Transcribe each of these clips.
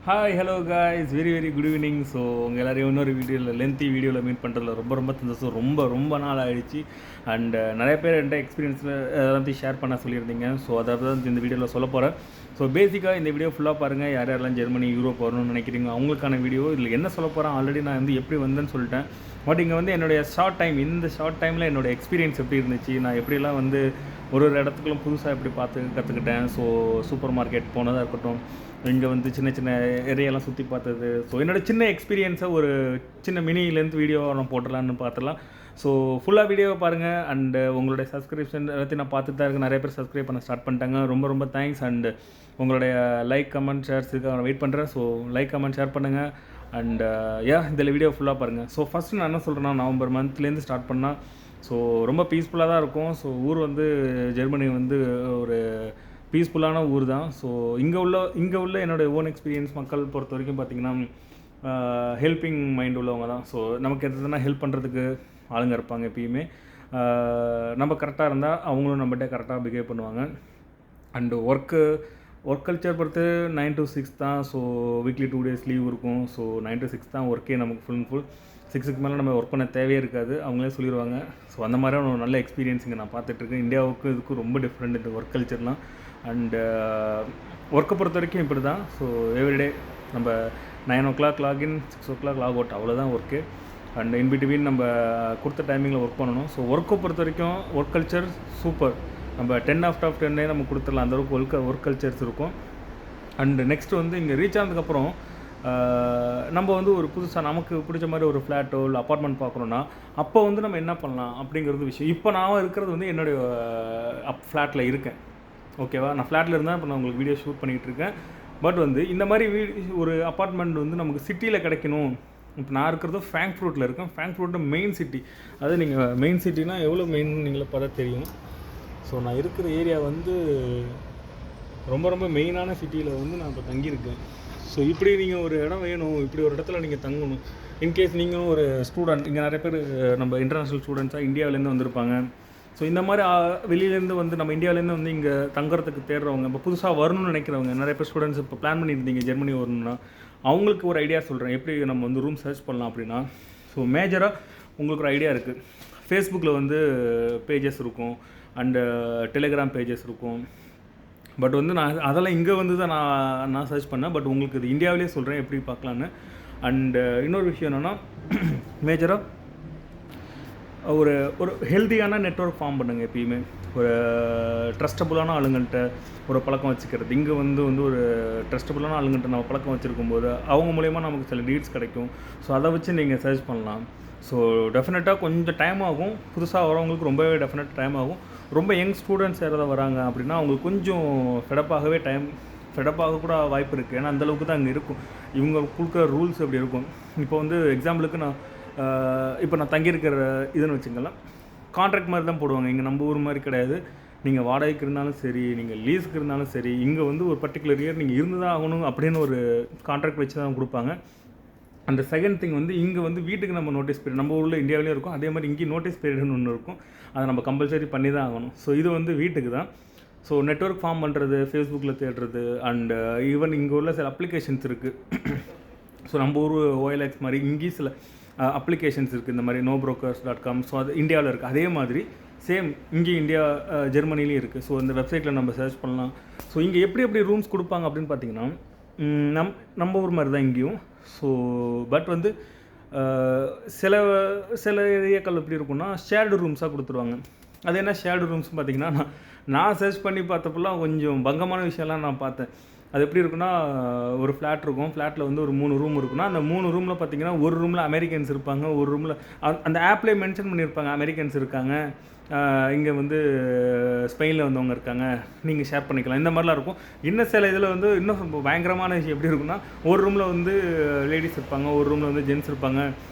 Hi hello guys very good evening. So உங்கள் எல்லோரையும் இன்னொரு வீடியோவில் லென்த்தி வீடியோவில் மீட் பண்ணுறதுல ரொம்ப சந்தோஷம். ரொம்ப நாள் ஆகிடுச்சு. அண்ட் நிறைய பேர் என்கிட்ட எக்ஸ்பீரியன்ஸில் எல்லாத்தையும் ஷேர் பண்ண சொல்லியிருந்தீங்க. ஸோ அதை தான் இந்த வீடியோவில் சொல்ல போகிறேன். ஸோ பேசிக்காக இந்த வீடியோ ஃபுல்லாக பாருங்கள். யாரெல்லாம் ஜெர்மனி யூரோப் வரணும்னு நினைக்கிறீங்க அவங்களுக்கான வீடியோ. இதில் என்ன சொல்ல போகிறேன் ஆல்ரெடி நான் வந்து எப்படி வந்தேன்னு சொல்லிட்டேன். பட் இங்கே வந்து என்னுடைய இந்த ஷார்ட் டைமில் என்னோடய எக்ஸ்பீரியன்ஸ் எப்படி இருந்துச்சு, நான் எப்படிலாம் வந்து ஒரு இடத்துக்குள்ள புதுசாக எப்படி கற்றுக்கிட்டேன். ஸோ சூப்பர் மார்க்கெட் போனதாக இருக்கட்டும், இங்கே வந்து சின்ன ஏரியாலாம் சுற்றி பார்த்தது. ஸோ என்னோடய சின்ன எக்ஸ்பீரியன்ஸை ஒரு சின்ன மினி லென்த் வீடியோ நான் போட்டுடலான்னு பார்த்துலாம். ஸோ ஃபுல்லாக வீடியோவை பாருங்கள். அண்டு உங்களுடைய சப்ஸ்கிரிப்ஷன் எல்லாத்தையும் நான் பார்த்துட்டு தான் இருக்கேன். நிறைய பேர் சப்ஸ்கிரைப் பண்ண ஸ்டார்ட் பண்ணிட்டாங்க. ரொம்ப தேங்க்ஸ். அண்டு உங்களுடைய லைக் கமெண்ட் ஷேர்ஸ் இதுக்காக நான் வெயிட் பண்ணுறேன். ஸோ லைக் கமெண்ட் ஷேர் பண்ணுங்கள். அண்ட் இந்த வீடியோ ஃபுல்லாக பாருங்கள். ஸோ ஃபஸ்ட்டு நான் என்ன சொல்கிறேன்னா, நவம்பர் மந்த்லேருந்து ஸ்டார்ட் பண்ணால் ஸோ ரொம்ப பீஸ்ஃபுல்லாக தான் இருக்கும். ஸோ ஊர் வந்து ஜெர்மனி வந்து ஒரு பீஸ்ஃபுல்லான ஊர் தான். ஸோ இங்கே உள்ள என்னோடய ஓன் எக்ஸ்பீரியன்ஸ் மக்கள் பொறுத்த வரைக்கும் பார்த்திங்கன்னா ஹெல்பிங் மைண்ட் உள்ளவங்க தான். ஸோ நமக்கு எதுனா ஹெல்ப் பண்ணுறதுக்கு ஆளுங்க இருப்பாங்க எப்பயுமே. நம்ம கரெக்டாக இருந்தால் அவங்களும் நம்மகிட்ட கரெக்டாக பிஹேவ் பண்ணுவாங்க. அண்டு ஒர்க் கல்ச்சர் பொறுத்து 9 to 6 தான். ஸோ வீக்லி 2 days லீவ் இருக்கும். ஸோ 9 to 6 தான் ஒர்க்கே நமக்கு ஃபுல் 6க்கு மேலே நம்ம ஒர்க் பண்ண தேவையே இருக்காது, அவங்களே சொல்லிடுவாங்க. ஸோ அந்த மாதிரியான ஒரு நல்ல எக்ஸ்பீரியன்ஸ் இங்கே நான் பார்த்துட்ருக்கேன். இந்தியாவுக்கும் இதுக்கும் ரொம்ப டிஃப்ரெண்ட் இந்த ஒர்க் கல்ச்சர்லாம். அண்டு ஒர்க்கை பொறுத்த வரைக்கும் இப்படி தான். ஸோ எவ்ரிடே நம்ம 9 o'clock login, 6 o'clock log out, அவ்வளோதான் ஒர்க்கு. அண்ட் இன்பிட்வீன் நம்ம கொடுத்த டைமிங்கில் ஒர்க் பண்ணணும். ஸோ ஒர்க்கை பொறுத்த வரைக்கும் ஒர்க் கல்ச்சர் சூப்பர். நம்ம 10 out of 10 நம்ம கொடுத்துடலாம், அந்தளவுக்கு ஒர்க் கல்ச்சர்ஸ் இருக்கும். அண்டு நெக்ஸ்ட்டு வந்து இங்கே ரீச் ஆனதுக்கப்புறம் நம்ம வந்து ஒரு புதுசாக நமக்கு பிடிச்ச மாதிரி ஒரு ஃப்ளாட்டோ இல்லை அப்பார்ட்மெண்ட் பார்க்குறோன்னா அப்போ வந்து நம்ம என்ன பண்ணலாம் அப்படிங்கிறது விஷயம். இப்போ நான் இருக்கிறது வந்து என்னுடைய ஃப்ளாட்டில் இருக்கேன். ஓகேவா, நான் ஃப்ளாட்டில் இருந்தால் இப்போ நான் உங்களுக்கு வீடியோ ஷூட் பண்ணிகிட்டு இருக்கேன். பட் வந்து இந்த மாதிரி ஒரு அப்பார்ட்மெண்ட் வந்து நமக்கு சிட்டியில் கிடைக்கணும். இப்போ நான் இருக்கிறது ஃப்ராங்க்ஃபர்ட்டில் இருக்கேன். Frankfurt main city. அது நீங்கள் மெயின் சிட்டினா எவ்வளோ மெயின் நீங்களே பார்த்தா தெரியும். ஸோ நான் இருக்கிற ஏரியா வந்து ரொம்ப மெயினான சிட்டியில் வந்து நான் இப்போ தங்கியிருக்கேன். ஸோ இப்படி நீங்கள் ஒரு இடம் வேணும், இப்படி ஒரு இடத்துல நீங்கள் தங்கணும். இன்கேஸ் நீங்களும் ஒரு ஸ்டூடெண்ட், இங்கே நிறைய பேர் நம்ம இன்டர்நேஷ்னல் ஸ்டூடெண்ட்ஸாக இந்தியாவிலேருந்து வந்திருப்பாங்க. ஸோ இந்த மாதிரி வெளியிலேருந்து வந்து நம்ம இந்தியாவிலேருந்து வந்து இங்கே தங்குறதுக்கு தேடுறவங்க, இப்போ புதுசாக வரணும்னு நினைக்கிறவங்க நிறைய பேர் ஸ்டூடெண்ட்ஸ் இப்போ பிளான் பண்ணியிருந்தீங்க ஜெர்மனி வரணும்னா, அவங்களுக்கு ஒரு ஐடியா சொல்கிறேன் எப்படி நம்ம வந்து ரூம் சர்ச் பண்ணலாம் அப்படின்னா. ஸோ மேஜராக உங்களுக்கு ஒரு ஐடியா இருக்குது. ஃபேஸ்புக்கில் வந்து பேஜஸ் இருக்கும், அண்டு டெலிகிராம் பேஜஸ் இருக்கும். பட் வந்து நான் அதெல்லாம் இங்கே வந்து தான் நான் சர்ச் பண்ணேன். பட் உங்களுக்கு இது இந்தியாவிலே சொல்கிறேன் எப்படி பார்க்கலான்னு. அண்டு இன்னொரு விஷயம் என்னென்னா, மேஜராக ஒரு ஹெல்த்தியான நெட்வொர்க் ஃபார்ம் பண்ணுங்கள். எப்பயுமே ஒரு ட்ரஸ்டபுளான ஆளுங்கள்கிட்ட ஒரு பழக்கம் வச்சுக்கிறது. இங்கே வந்து ஒரு ட்ரஸ்டபுளான ஆளுங்கள்கிட்ட நம்ம பழக்கம் வச்சுருக்கும்போது அவங்க மூலயமா நமக்கு சில டீட்ஸ் கிடைக்கும். ஸோ அதை வச்சு நீங்கள் சர்ச் பண்ணலாம். ஸோ டெஃபினட்டாக கொஞ்சம் டைம் ஆகும். புதுசாக வரவங்களுக்கு ரொம்பவே டெஃபினட் டைம் ஆகும். ரொம்ப யங் ஸ்டூடெண்ட்ஸ் யாராவது வராங்க அப்படின்னா அவங்களுக்கு கொஞ்சம் ஃபெடப்பாக கூட வாய்ப்பு இருக்குது. ஏன்னா அந்தளவுக்கு தான் அங்கே இருக்கும். இவங்க கொடுக்குற ரூல்ஸ் எப்படி இருக்கும். இப்போ வந்து எக்ஸாம்பிளுக்கு நான் தங்கியிருக்கிற இதுன்னு வச்சுக்கலாம், கான்ட்ராக்ட் மாதிரி தான் போடுவாங்க. இங்கே நம்ம ஊர் மாதிரி கிடையாது. நீங்கள் வாடகைக்கு இருந்தாலும் சரி, நீங்கள் லீஸுக்கு இருந்தாலும் சரி, இங்கே வந்து ஒரு பர்டிகுலர் இயர் நீங்கள் இருந்து தான் ஆகணும் அப்படின்னு ஒரு கான்ட்ராக்ட் வச்சு தான் கொடுப்பாங்க. அந்த செகண்ட் திங் வந்து இங்கே வந்து வீட்டுக்கு நம்ம நோட்டீஸ் பீரியட் நம்ம ஊரில் இந்தியாவிலேயும் இருக்கும். அதே மாதிரி இங்கே நோட்டீஸ் பீரியட்னு ஒன்று இருக்கும். அதை நம்ம கம்பல்சரி பண்ணி தான் ஆகணும். ஸோ இது வந்து வீட்டுக்கு தான். ஸோ நெட்வொர்க் ஃபார்ம் பண்ணுறது, ஃபேஸ்புக்கில் தேடுறது, அண்டு ஈவன் இங்கே உள்ள சில அப்ளிகேஷன்ஸ் இருக்குது. ஸோ நம்ம ஊர் OLX மாதிரி இங்கேயும் சில அப்ளிகேஷன்ஸ் இருக்குது. இந்த மாதிரி nobrokers.com. ஸோ அது இந்தியாவில் இருக்குது. அதே மாதிரி சேம் இங்கே ஜெர்மனிலையும் இருக்குது. ஸோ இந்த வெப்சைட்டில் நம்ம சர்ச் பண்ணலாம். ஸோ இங்கே எப்படி ரூம்ஸ் கொடுப்பாங்க அப்படின்னு பார்த்தீங்கன்னா, நம்ம ஊர் மாதிரி தான் இங்கேயும். ஸோ பட் வந்து சில ஏரியாக்கள் எப்படி இருக்குன்னா ஷேர்டு ரூம்ஸாக கொடுத்துருவாங்க. அது என்ன ஷேர்டு ரூம்ஸ் பார்த்தீங்கன்னா, நான் சர்ச் பண்ணி பார்த்தப்பெல்லாம் கொஞ்சம் பங்கமான விஷயம்லாம் நான் பார்த்தேன். அது எப்படி இருக்குன்னா, ஒரு ஃப்ளாட் இருக்கும். ஃப்ளாட்டில் வந்து ஒரு 3 ரூம் இருக்குன்னா, அந்த 3 ரூமில் பார்த்தீங்கன்னா ஒரு ரூமில் அமெரிக்கன்ஸ் இருப்பாங்க, ஒரு ரூமில் அந்த ஆப்லேயே மென்ஷன் பண்ணியிருப்பாங்க அமெரிக்கன்ஸ் இருக்காங்க, இங்கே வந்து ஸ்பெயினில் வந்தவங்க இருக்காங்க, நீங்கள் ஷேர் பண்ணிக்கலாம். இந்த மாதிரிலாம் இருக்கும். இன்னும் சில இதில் வந்து இன்னும் பயங்கரமான விஷயம் எப்படி இருக்குன்னா, ஒரு ரூமில் வந்து லேடிஸ் இருப்பாங்க, ஒரு ரூமில் வந்து ஜென்ட்ஸ் இருப்பாங்க.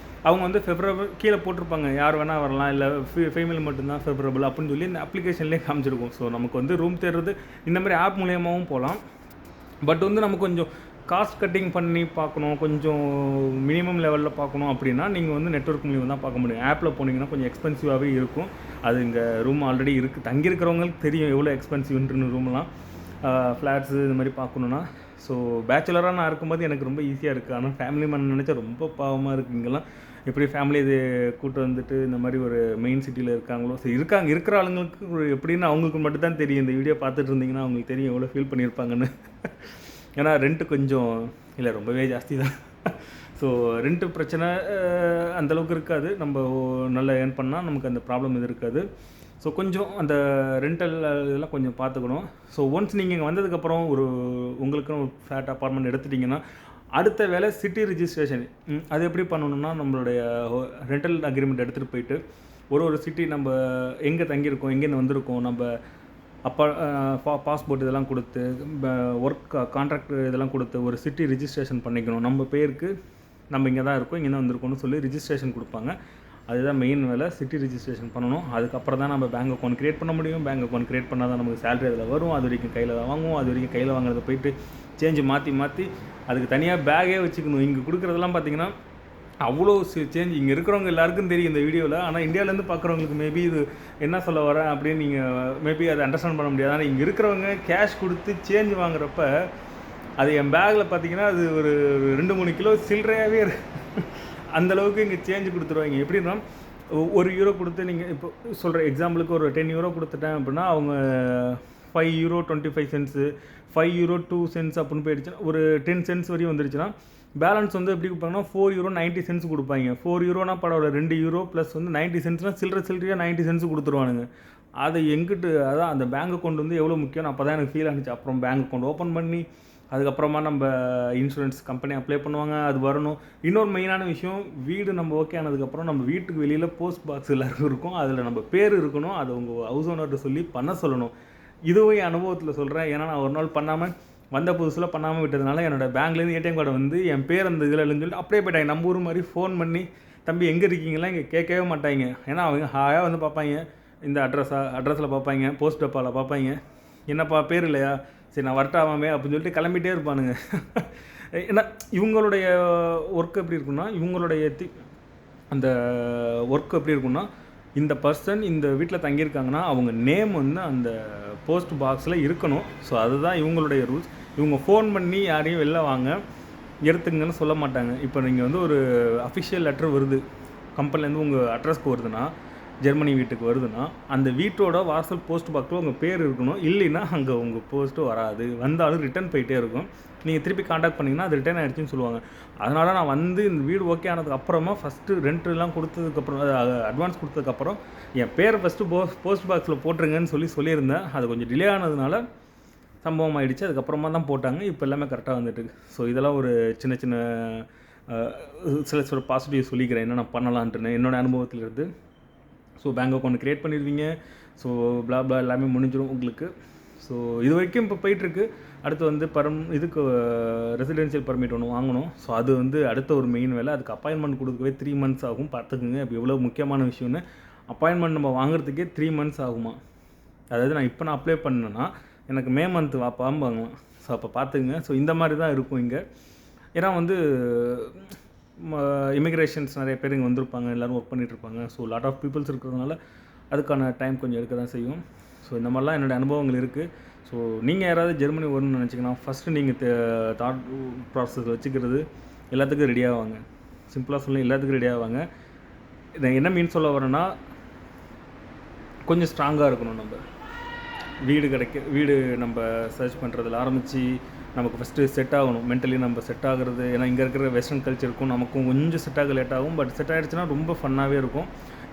அவங்க வந்து கீழே போட்டிருப்பாங்க யார் வேணால் வரலாம், இல்லை ஃபீமேல் மட்டும்தான் ஃபெவரபிள் அப்படின்னு சொல்லி இந்த அப்ளிகேஷன்லேயே காமிச்சிருக்கும். ஸோ நமக்கு வந்து ரூம் தேடுறது இந்த மாதிரி ஆப் மூலியமாகவும் போகலாம். பட் வந்து நம்ம கொஞ்சம் காஸ்ட் கட்டிங் பண்ணி பார்க்கணும், கொஞ்சம் மினிமம் லெவலில் பார்க்கணும் அப்படின்னா நீங்கள் வந்து நெட்வொர்க் மூலியம் தான் பார்க்க முடியும். ஆப்பில் போனீங்கன்னா கொஞ்சம் எக்ஸ்பென்சிவாகவே இருக்கும். அது இங்கே ரூம் ஆல்ரெடி இருக்குது, தங்கியிருக்கிறவங்களுக்கு தெரியும் எவ்வளோ எக்ஸ்பென்சிவ்ன்றது ரூம்லாம். ஃப்ளாட்ஸு இது மாதிரி பார்க்கணுன்னா. ஸோ பேச்சுலராக நான் இருக்கும்போது எனக்கு ரொம்ப ஈஸியாக இருக்குது. ஆனால் ஃபேமிலி மேன் நினச்சா ரொம்ப பாவமாக இருக்குது. இங்கெல்லாம் எப்படி ஃபேமிலி இது கூட்டு வந்துட்டு இந்த மாதிரி ஒரு மெயின் சிட்டியில் இருக்காங்களோ, ஸோ இருக்கிற ஆளுங்களுக்கு ஒரு எப்படின்னு அவங்களுக்கு மட்டும் தான் தெரியும். இந்த வீடியோ பார்த்துட்டு இருந்தீங்கன்னா அவங்களுக்கு தெரியும் எவ்வளோ ஃபீல் பண்ணியிருப்பாங்கன்னு. ஏன்னா ரெண்ட்டு கொஞ்சம் இல்லை ரொம்பவே ஜாஸ்தி தான். ஸோ ரெண்ட்டு பிரச்சனை அந்தளவுக்கு இருக்காது. நம்ம நல்லா ஏர்ன் பண்ணால் நமக்கு அந்த ப்ராப்ளம் இது இருக்காது. ஸோ கொஞ்சம் அந்த ரெண்டல் இதெல்லாம் கொஞ்சம் பார்த்துக்கணும். ஸோ ஒன்ஸ் நீங்கள் இங்கே வந்ததுக்கப்புறம் உங்களுக்குன்னு ஒரு ஃப்ளாட் அப்பார்ட்மெண்ட் எடுத்துட்டிங்கன்னா அடுத்த வேலை சிட்டி ரிஜிஸ்ட்ரேஷன். அது எப்படி பண்ணணும்னா நம்மளுடைய ரெண்டல் அக்ரிமெண்ட் எடுத்துகிட்டு போயிட்டு ஒரு சிட்டி நம்ம எங்கே தங்கியிருக்கோம், எங்கேருந்து வந்திருக்கோம், நம்ம பாஸ்போர்ட் இதெல்லாம் கொடுத்து ஒர்க் கான்ட்ராக்ட் இதெல்லாம் கொடுத்து ஒரு சிட்டி ரிஜிஸ்ட்ரேஷன் பண்ணிக்கணும். நம்ம பேருக்கு நம்ம இங்கே தான் இருக்கோம், இங்கே தான் வந்திருக்கோம்னு சொல்லி ரிஜிஸ்ட்ரேஷன் கொடுப்பாங்க. அதுதான் மெயின் வேலை. சிட்டி ரிஜிஸ்ட்ரேஷன் பண்ணணும். அதுக்கப்புறம் தான் நம்ம பேங்க் அக்கௌண்ட் க்ரியேட் பண்ண முடியும். பேங்க் அக்கௌண்ட் க்ரியேட் பண்ணால் தான் நமக்கு சேலரி அதில் வரும். அது வரைக்கும் கையில் தான் வாங்குவோம். அது வரைக்கும் கையில் வாங்குறத போயிட்டு சேஞ்சு மாற்றி அதுக்கு தனியாக பேக்கே வச்சுக்கணும். இங்கே கொடுக்குறதெல்லாம் பார்த்திங்கன்னா அவ்வளோ சேஞ்ச் இங்கே இருக்கிறவங்க எல்லாருக்கும் தெரியும் இந்த வீடியோவில். ஆனால் இந்தியாவிலேருந்து பார்க்குறவங்களுக்கு மேபி இது என்ன சொல்ல வரேன் அப்படின்னு நீங்கள் மேபி அதை அண்டர்ஸ்டாண்ட் பண்ண முடியாது. ஆனால் இங்கே இருக்கிறவங்க கேஷ் கொடுத்து சேஞ்ச் வாங்குறப்ப அது என் பேக்கில் பார்த்திங்கன்னா அது ஒரு 2-3 கிலோ சில்லறையாகவே அந்தளவுக்கு இங்கே சேஞ்சு கொடுத்துருவாங்க. எப்படின்னா €1 கொடுத்து நீங்கள் இப்போ சொல்கிற எக்ஸாம்பிளுக்கு ஒரு €10 கொடுத்துட்டேன் அப்படின்னா அவங்க €5.25 €5.02 அப்படின்னு போயிடுச்சுன்னா ஒரு 10 cents வரையும் வந்துருச்சுன்னா பேலன்ஸ் வந்து எப்படி கொடுப்பாங்கன்னா €4.90 கொடுப்பாங்க. €4 பரவாயில்ல, €2 ப்ளஸ் வந்து 90 centsனால் சில்லறையாக 90 cents கொடுத்துருவானுங்க. அதை எங்கிட்டு அதான் அந்த பேங்க் அக்கௌண்ட் வந்து எவ்வளோ முக்கியம் அப்போ தான் எனக்கு ஃபீல் ஆனிச்சு. அப்புறம் பேங்க் அக்கௌண்ட் ஓப்பன் பண்ணி அதுக்கப்புறமா நம்ம இன்சூரன்ஸ் கம்பெனி அப்ளை பண்ணுவாங்க, அது வரணும். இன்னொரு மெயினான விஷயம், வீடு நம்ம ஓகே ஆனதுக்கப்புறம் நம்ம வீட்டுக்கு வெளியில் போஸ்ட் பாக்ஸ் எல்லாருக்கும் இருக்கும், அதில் நம்ம பேர் இருக்கணும். அதை உங்கள் ஹவுஸ் ஓனர்கிட்ட சொல்லி பண்ண சொல்லணும். இதுவும் என் அனுபவத்தில் சொல்கிறேன். ஏன்னா நான் ஒரு நாள் பண்ணாமல் வந்த புதுசில் பண்ணாமல் விட்டதுனால என்னோடய பேங்க்லேருந்து ஏடிஎம் கார்டை வந்து என் பேர் அந்த இதில் இல்லைன்னு சொல்லிட்டு அப்படியே போயிட்டாங்க. நம்ம ஊர் மாதிரி ஃபோன் பண்ணி தம்பி எங்கே இருக்கீங்களா இங்கே கேட்கவே மாட்டாங்க. ஏன்னா அவங்க ஹாயாக வந்து பார்ப்பாங்க, இந்த அட்ரஸில் பார்ப்பாங்க, போஸ்ட் டப்பாவில் பார்ப்பாங்க, என்னப்பா பேர் இல்லையா, சரி நான் வரட்டாமே அப்படின்னு சொல்லிட்டு கிளம்பிட்டே இருப்பானுங்க. ஏன்னா இவங்களுடைய ஒர்க் எப்படி இருக்குன்னா அந்த ஒர்க் எப்படி இருக்குன்னா இந்த பர்சன் இந்த வீட்டில் தங்கியிருக்காங்கன்னா அவங்க நேம் வந்து அந்த போஸ்ட் பாக்ஸில் இருக்கணும். ஸோ அதுதான் இவங்களுடைய ரூல்ஸ். இவங்க ஃபோன் பண்ணி யாரையும் வெளில வாங்க எடுத்துங்கன்னு சொல்ல மாட்டாங்க. இப்போ நீங்கள் வந்து ஒரு அஃபிஷியல் லெட்டர் வருது கம்பெனிலேருந்து உங்கள் அட்ரஸ்க்கு வருதுன்னா, ஜெர்மனி வீட்டுக்கு வருதுன்னா அந்த வீட்டோட வாசல் போஸ்ட் பாக்ஸில் உங்கள் பேர் இருக்கணும். இல்லைன்னா அங்கே உங்கள் போஸ்ட்டு வராது. வந்தாலும் ரிட்டன் போயிட்டே இருக்கும். நீங்கள் திருப்பி காண்டாக்ட் பண்ணிங்கன்னா அது ரிட்டன் ஆகிடுச்சின்னு சொல்லுவாங்க. அதனால் நான் வந்து இந்த வீடு ஓகே ஆனதுக்கப்புறமா ஃபஸ்ட்டு ரெண்ட்லாம் கொடுத்ததுக்கப்புறம் அட்வான்ஸ் கொடுத்ததுக்கப்புறம் என் பேரை ஃபஸ்ட்டு போஸ்ட் பாக்ஸில் போட்டுருங்கன்னு சொல்லியிருந்தேன். அது கொஞ்சம் டிலே ஆனதுனால சம்பவம் ஆகிடுச்சு. அதுக்கப்புறமா தான் போட்டாங்க. இப்போ எல்லாமே கரெக்டாக வந்துட்டு. ஸோ இதெல்லாம் ஒரு சின்ன சில பாசிட்டிவ் சொல்லிக்கிறேன் என்ன நான் பண்ணலான்ட்டுன்னு என்னோடய அனுபவத்தில் இருந்து. ஸோ பேங்க் அக்கௌண்ட் க்ரியேட் பண்ணிடுவீங்க. ஸோ ப்ளா எல்லாமே முடிஞ்சிடும் உங்களுக்கு. ஸோ இது வரைக்கும் இப்போ போயிட்டுருக்கு. அடுத்து வந்து இதுக்கு ரெசிடென்ஷியல் பர்மிட் ஒன்று வாங்கணும். ஸோ அது வந்து அடுத்த ஒரு மெயின் வேலை. அதுக்கு அப்பாயின்மெண்ட் கொடுக்கவே 3 months ஆகும். பார்த்துக்குங்க இப்போ எவ்வளோ முக்கியமான விஷயம்னு. அப்பாயின்மெண்ட் நம்ம வாங்குறதுக்கே 3 months ஆகுமா. அதாவது நான் அப்ளை பண்ணேன்னா எனக்கு மே மந்த் வாங்கலாம். ஸோ அப்போ பார்த்துக்குங்க. ஸோ இந்த மாதிரி தான் இருக்கும் இங்கே. ஏன்னா வந்து இமிக்ரேஷன்ஸ் நிறைய பேர் இங்கே வந்திருப்பாங்க, எல்லோரும் ஒர்க் பண்ணிகிட்ருப்பாங்க. ஸோ லாட் ஆஃப் பீப்புள்ஸ் இருக்கிறதுனால அதுக்கான டைம் கொஞ்சம் எடுக்க தான் செய்யும். ஸோ இந்த மாதிரிலாம் என்னோடய அனுபவங்கள் இருக்குது. ஸோ நீங்கள் யாராவது ஜெர்மனி வரணும்னு நினச்சிங்கன்னா ஃபஸ்ட்டு நீங்கள் தாட் ப்ராசஸ் வச்சுக்கிறது எல்லாத்துக்கும் ரெடியாகுவாங்க. சிம்பிளாக சொல்லி எல்லாத்துக்கும் ரெடியாகுவாங்க. இதை என்ன மீன் சொல்ல வரேன்னா கொஞ்சம் ஸ்ட்ராங்காக இருக்கணும். நம்ம வீடு நம்ம சர்ச் பண்ணுறதுல ஆரம்பித்து நமக்கு ஃபஸ்ட்டு செட் ஆகணும். மென்டலி நம்ம செட் ஆகிறது. ஏன்னா இங்கே இருக்கிற வெஸ்டர்ன் கல்ச்சருக்கும் நமக்கும் கொஞ்சம் செட் ஆக லேட் ஆகும். பட் செட் ஆகிடுச்சுன்னா ரொம்ப ஃபன்னாகவே இருக்கும்.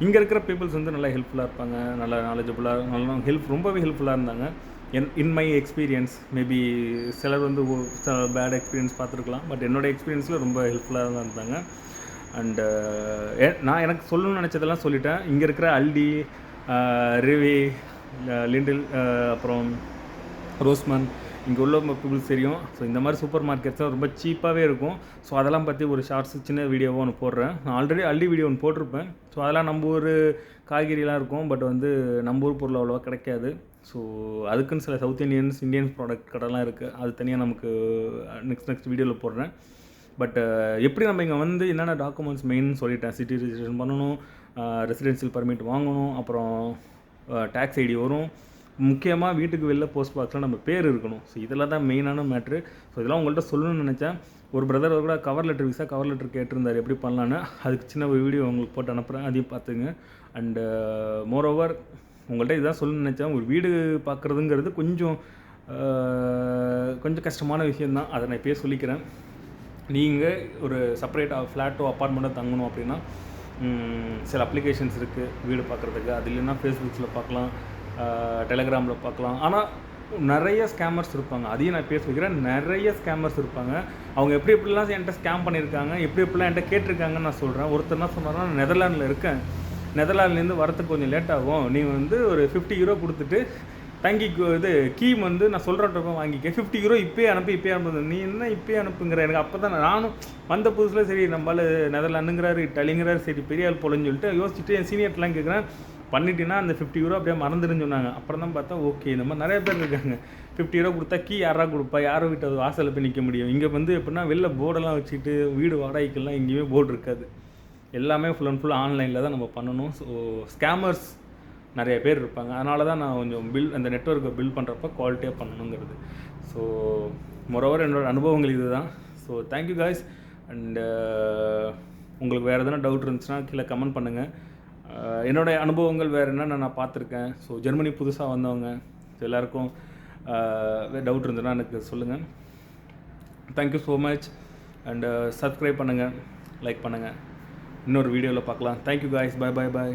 இங்கே இருக்கிற பீப்புள்ஸ் வந்து நல்லா ஹெல்ப்ஃபுல்லாக இருப்பாங்க, நல்லா நாலேஜபுளாக, நல்லா ரொம்பவே ஹெல்ப்ஃபுல்லாக இருந்தாங்க. In my experience. மேபி சிலர் வந்து பேட் எக்ஸ்பீரியன்ஸ் பார்த்துருக்கலாம். பட் என்னோடய எக்ஸ்பீரியன்ஸில் ரொம்ப ஹெல்ப்ஃபுல்லாக தான் இருந்தாங்க. அண்டு நான் எனக்கு சொல்லணும்னு நினச்சதெல்லாம் சொல்லிட்டேன். இங்கே இருக்கிற அல்டி, ரிவி, லிண்டில், அப்புறம் ரோஸ்மன், இங்கே உள்ள பீப்புள்ஸ் தெரியும். ஸோ இந்த மாதிரி சூப்பர் மார்க்கெட்ஸ்லாம் ரொம்ப சீப்பாகவே இருக்கும். ஸோ அதெல்லாம் பற்றி ஒரு ஷார்ட்ஸ் சின்ன வீடியோவாக ஒன்று போடுறேன். நான் ஆல்ரெடி அல்டி வீடியோ ஒன்று போட்டிருப்பேன். ஸோ அதெல்லாம் நம்ம ஊர் காய்கறிலாம் இருக்கும். பட் வந்து நம்ம ஊர் பொருள் அவ்வளோவா கிடைக்காது. ஸோ அதுக்குன்னு சில சவுத் இந்தியன் ப்ராடக்ட் கடைலாம் இருக்குது. அது தனியாக நமக்கு நெக்ஸ்ட் வீடியோவில் போடுறேன். பட் எப்படி நம்ம இங்கே வந்து என்னென்ன டாக்குமெண்ட்ஸ் மெயின் சொல்லிட்டேன். சிட்டி ரிஜிஸ்ட்ரேஷன் பண்ணணும், ரெசிடென்ஷியல் பர்மிட் வாங்கணும், அப்புறம் டேக்ஸ் ஐடி வரும், முக்கியமாக வீட்டுக்கு வெளில போஸ்ட் பாக்ஸில் நம்ம பேர் இருக்கணும். ஸோ இதெல்லாம் தான் மெயினான மேட்ரு. ஸோ இதெல்லாம் உங்கள்கிட்ட சொல்லணும்னு நினச்சேன். ஒரு பிரதர் கூட கவர் லெட்டர் கேட்டிருந்தார் எப்படி பண்ணலான்னு. அதுக்கு சின்ன ஒரு வீடியோ உங்களுக்கு போட்டு அனுப்புகிறேன், அதையும் பார்த்துங்க. அண்டு மோரோவர் உங்கள்கிட்ட இதான் சொல்லணும்னு நினச்சேன். ஒரு வீடு பார்க்குறதுங்கிறது கொஞ்சம் கஷ்டமான விஷயந்தான். அதை நான் இப்போயே சொல்லிக்கிறேன். நீங்கள் ஒரு செப்பரேட்டாக ஃப்ளாட்டோ அப்பார்ட்மெண்ட்டோ தங்கணும் அப்படின்னா சில அப்ளிகேஷன்ஸ் இருக்குது வீடு பார்க்குறதுக்கு. அது இல்லைன்னா ஃபேஸ்புக்ஸில் பார்க்கலாம், டெலகிராமில் பார்க்கலாம். ஆனால் நிறைய ஸ்கேமர்ஸ் இருப்பாங்க. அதையும் நான் பேச வைக்கிறேன். நிறைய ஸ்கேமர்ஸ் இருப்பாங்க. அவங்க எப்படிலாம் என்கிட்ட ஸ்கேம் பண்ணியிருக்காங்க, எப்படிலாம் என்கிட்ட கேட்டிருக்காங்கன்னு நான் சொல்கிறேன். ஒருத்தர் என்ன சொன்னார்னா, நான் நெதர்லாண்டில் இருக்கேன், நெதர்லாண்ட்லேருந்து வரத்துக்கு கொஞ்சம் லேட் ஆகும், நீ ஒரு €50 கொடுத்துட்டு இது கீம் நான் சொல்கிறப்ப வாங்கிக்க, €50 இப்போயே அனுப்பு. நீ என்ன இப்போயே அனுப்புங்கிற? எனக்கு அப்போ தான் நானும் வந்த புதுசில் சரி நம்மளால் நெதர்லாண்டுங்கிறாரு, இட்டாலிங்கிறாரு, சரி பெரிய ஆள் போலன்னு சொல்லிட்டு யோசிச்சுட்டு என் சீனியர்லாம் கேட்குறேன், பண்ணிட்டீங்கன்னா அந்த €50 அப்படியே மறந்துடுன்னு சொன்னாங்க. அப்புறம் தான் பார்த்தா ஓகே, இந்த மாதிரி நிறைய பேர் இருக்காங்க. €50 கொடுத்தா கீ யாரா கொடுப்பா, யாரும் வீட்டு வாசலில் போய் நிற்க முடியும். இங்கே எப்படின்னா வெளில போர்டெல்லாம் வச்சுக்கிட்டு வீடு வாடகைக்கெல்லாம் எங்கேயுமே போர்டு இருக்காது. எல்லாமே ஃபுல் அண்ட் ஃபுல் ஆன்லைனில் தான் நம்ம பண்ணணும். ஸோ ஸ்கேமர்ஸ் நிறைய பேர் இருப்பாங்க. அதனால தான் நான் கொஞ்சம் அந்த நெட்வொர்க்கை பில்ட் பண்ணுறப்ப குவாலிட்டியாக பண்ணணுங்கிறது. ஸோ மொரோவர் என்னோடய அனுபவங்கள் இது தான். So thank you guys. அண்டு உங்களுக்கு வேறு எதனா டவுட் இருந்துச்சுன்னா கீழே கமெண்ட் பண்ணுங்கள். என்னோடய அனுபவங்கள் வேறு என்னென்ன நான் பார்த்துருக்கேன். ஸோ ஜெர்மனி புதுசாக வந்தவங்க எல்லாேருக்கும் டவுட் இருந்ததுன்னா எனக்கு சொல்லுங்கள். Thank you so much. And subscribe பண்ணுங்கள், லைக் பண்ணுங்கள். இன்னொரு வீடியோவில் பார்க்கலாம். Thank you guys. பாய்.